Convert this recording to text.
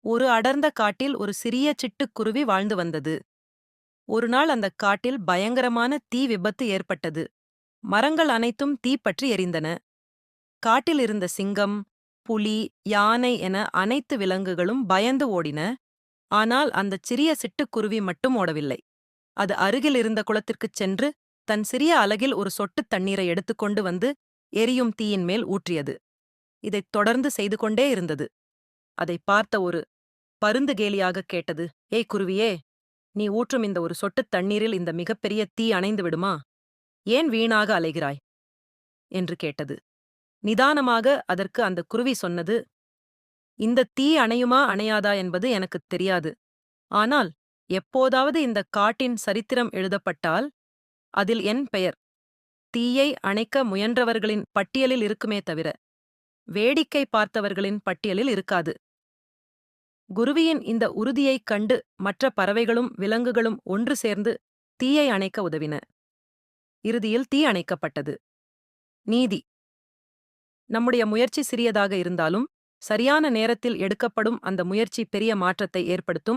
ஒரு அடர்ந்த காட்டில் ஒரு சிறிய சிட்டுக்குருவி வாழ்ந்து வந்தது. ஒரு நாள் அந்த காட்டில் பயங்கரமான தீ விபத்து ஏற்பட்டது. மரங்கள் அனைத்தும் தீப்பற்றி எரிந்தன. காட்டில் இருந்த சிங்கம், புலி, யானை என அனைத்து விலங்குகளும் பயந்து ஓடின. ஆனால் அந்தச் சிறிய சிட்டுக்குருவி மட்டும் ஓடவில்லை. அது அருகில் இருந்த குளத்திற்குச் சென்று தன் சிறிய அலகில் ஒரு சொட்டுத் தண்ணீரை எடுத்துக்கொண்டு வந்து எரியும் தீயின் மேல் ஊற்றியது. இதைத் தொடர்ந்து செய்து கொண்டே இருந்தது. அதைப் பார்த்த ஒரு பருந்து கேலியாகக் கேட்டது. ஏய் குருவியே, நீ ஊற்றும் இந்த ஒரு சொட்டுத் தண்ணீரில் இந்த மிகப்பெரிய தீ அணைந்து விடுமா? ஏன் வீணாக அலைகிறாய்? என்று கேட்டது. நிதானமாக அதற்கு அந்த குருவி சொன்னது, இந்த தீ அணையுமா அணையாதா என்பது எனக்குத் தெரியாது. ஆனால் எப்போதாவது இந்த காட்டின் சரித்திரம் எழுதப்பட்டால் அதில் என் பெயர் தீயை அணைக்க முயன்றவர்களின் பட்டியலில் இருக்குமே தவிர வேடிக்கை பார்த்தவர்களின் பட்டியலில் இருக்காது. குருவியின் இந்த உறுதியைக் கண்டு மற்ற பறவைகளும் விலங்குகளும் ஒன்று சேர்ந்து தீயை அணைக்க உதவின. இறுதியில் தீ அணைக்கப்பட்டது. நீதி: நம்முடைய முயற்சி சிறியதாக இருந்தாலும் சரியான நேரத்தில் எடுக்கப்படும் அந்த முயற்சி பெரிய மாற்றத்தை ஏற்படுத்தும்.